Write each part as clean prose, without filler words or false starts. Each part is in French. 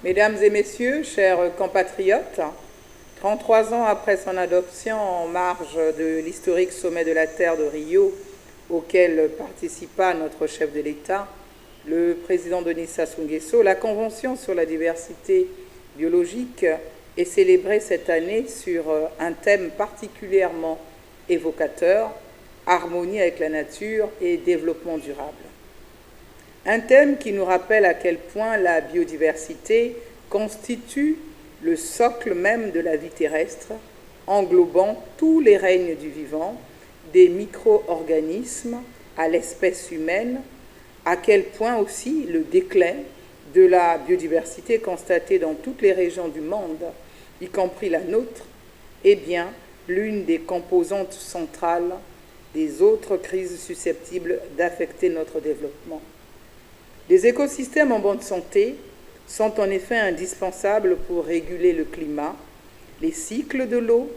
Mesdames et messieurs, chers compatriotes, 33 ans après son adoption en marge de l'historique sommet de la Terre de Rio, auquel participa notre chef de l'État, le président Denis Sassou Nguesso, la Convention sur la diversité biologique est célébrée cette année sur un thème particulièrement évocateur, harmonie avec la nature et développement durable. Un thème qui nous rappelle à quel point la biodiversité constitue le socle même de la vie terrestre, englobant tous les règnes du vivant, des micro-organismes à l'espèce humaine, à quel point aussi le déclin de la biodiversité constatée dans toutes les régions du monde, y compris la nôtre, est bien l'une des composantes centrales des autres crises susceptibles d'affecter notre développement. Les écosystèmes en bonne santé sont en effet indispensables pour réguler le climat, les cycles de l'eau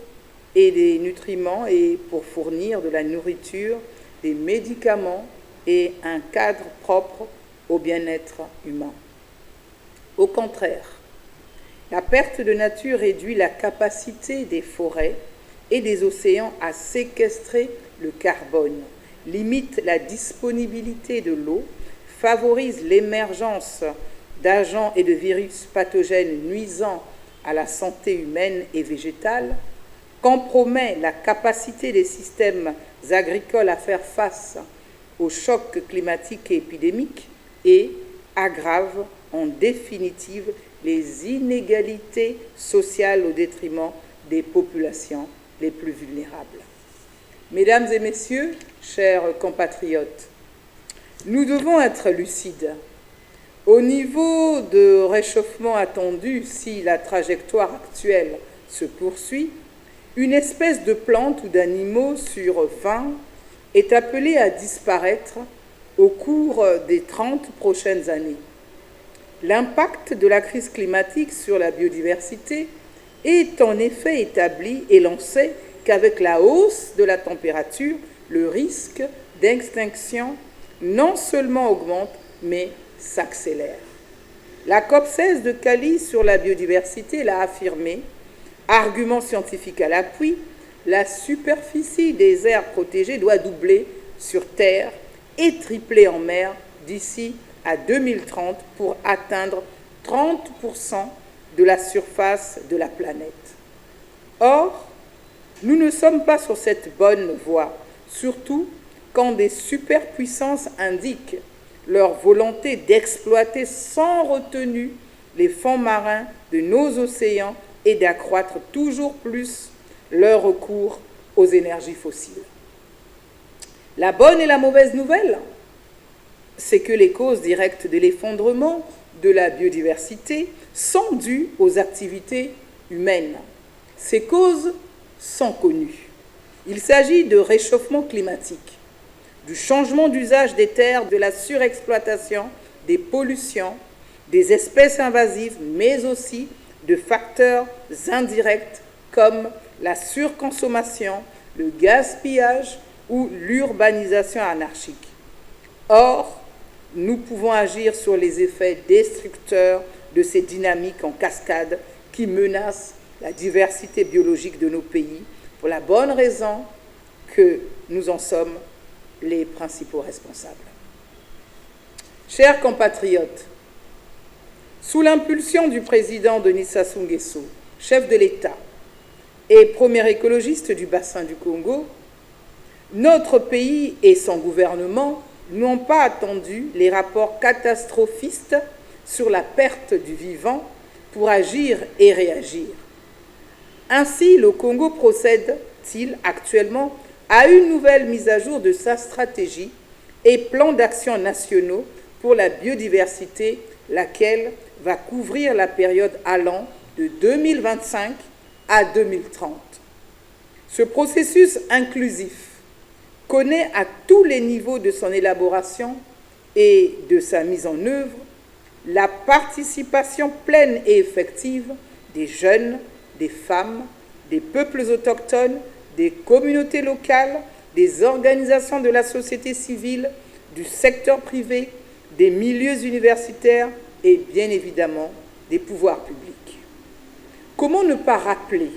et des nutriments et pour fournir de la nourriture, des médicaments et un cadre propre au bien-être humain. Au contraire, la perte de nature réduit la capacité des forêts et des océans à séquestrer le carbone, limite la disponibilité de l'eau, favorise l'émergence d'agents et de virus pathogènes nuisant à la santé humaine et végétale, compromet la capacité des systèmes agricoles à faire face aux chocs climatiques et épidémiques et aggrave en définitive les inégalités sociales au détriment des populations les plus vulnérables. Mesdames et messieurs, chers compatriotes, nous devons être lucides. Au niveau de réchauffement attendu, si la trajectoire actuelle se poursuit, une espèce de plante ou d'animaux sur 20 est appelée à disparaître au cours des 30 prochaines années. L'impact de la crise climatique sur la biodiversité est en effet établi et l'on sait qu'avec la hausse de la température, le risque d'extinction non seulement augmente, mais s'accélère. La COP16 de Cali sur la biodiversité l'a affirmé, argument scientifique à l'appui, la superficie des aires protégées doit doubler sur Terre et tripler en mer d'ici à 2030 pour atteindre 30% de la surface de la planète. Or, nous ne sommes pas sur cette bonne voie, surtout quand des superpuissances indiquent leur volonté d'exploiter sans retenue les fonds marins de nos océans et d'accroître toujours plus leur recours aux énergies fossiles. La bonne et la mauvaise nouvelle, c'est que les causes directes de l'effondrement de la biodiversité sont dues aux activités humaines. Ces causes sont connues. Il s'agit de réchauffement climatique, du changement d'usage des terres, de la surexploitation, des pollutions, des espèces invasives, mais aussi de facteurs indirects comme la surconsommation, le gaspillage ou l'urbanisation anarchique. Or, nous pouvons agir sur les effets destructeurs de ces dynamiques en cascade qui menacent la diversité biologique de nos pays pour la bonne raison que nous en sommes les principaux responsables. Chers compatriotes, sous l'impulsion du président Denis Sassou Nguesso, chef de l'État et premier écologiste du bassin du Congo, notre pays et son gouvernement n'ont pas attendu les rapports catastrophistes sur la perte du vivant pour agir et réagir. Ainsi, le Congo procède-t-il actuellement à une nouvelle mise à jour de sa stratégie et plan d'action nationaux pour la biodiversité, laquelle va couvrir la période allant de 2025 à 2030. Ce processus inclusif connaît à tous les niveaux de son élaboration et de sa mise en œuvre la participation pleine et effective des jeunes, des femmes, des peuples autochtones, des communautés locales, des organisations de la société civile, du secteur privé, des milieux universitaires et bien évidemment des pouvoirs publics. Comment ne pas rappeler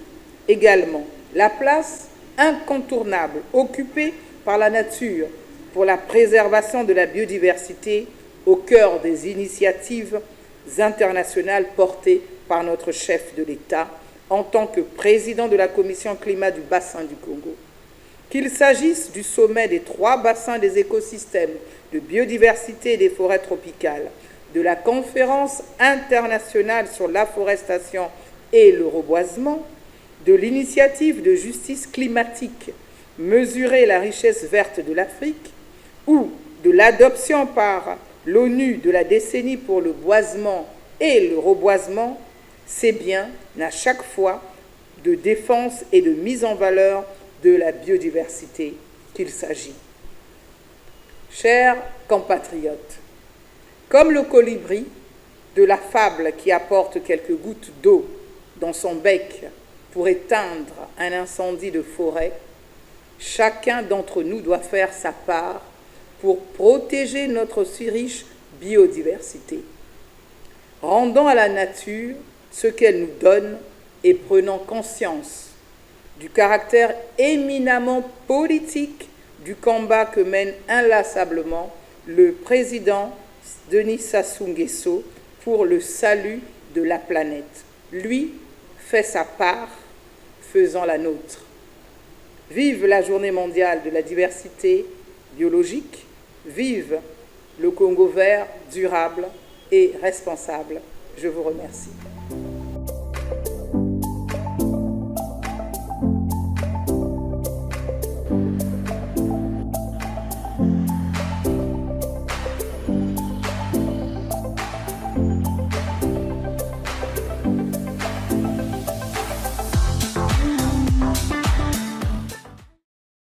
également la place incontournable occupée par la nature pour la préservation de la biodiversité au cœur des initiatives internationales portées par notre chef de l'État en tant que président de la Commission climat du bassin du Congo. Qu'il s'agisse du sommet des 3 bassins des écosystèmes, de biodiversité et des forêts tropicales, de la conférence internationale sur l'afforestation et le reboisement, de l'initiative de justice climatique Mesurer la richesse verte de l'Afrique, ou de l'adoption par l'ONU de la décennie pour le boisement et le reboisement, c'est bien à chaque fois de défense et de mise en valeur de la biodiversité qu'il s'agit. Chers compatriotes, comme le colibri de la fable qui apporte quelques gouttes d'eau dans son bec pour éteindre un incendie de forêt, chacun d'entre nous doit faire sa part pour protéger notre si riche biodiversité. Rendons à la nature ce qu'elle nous donne et prenons conscience du caractère éminemment politique du combat que mène inlassablement le président Denis Sassou Nguesso pour le salut de la planète. Lui fait sa part, faisons la nôtre. Vive la Journée mondiale de la diversité biologique, vive le Congo vert, durable et responsable. Je vous remercie.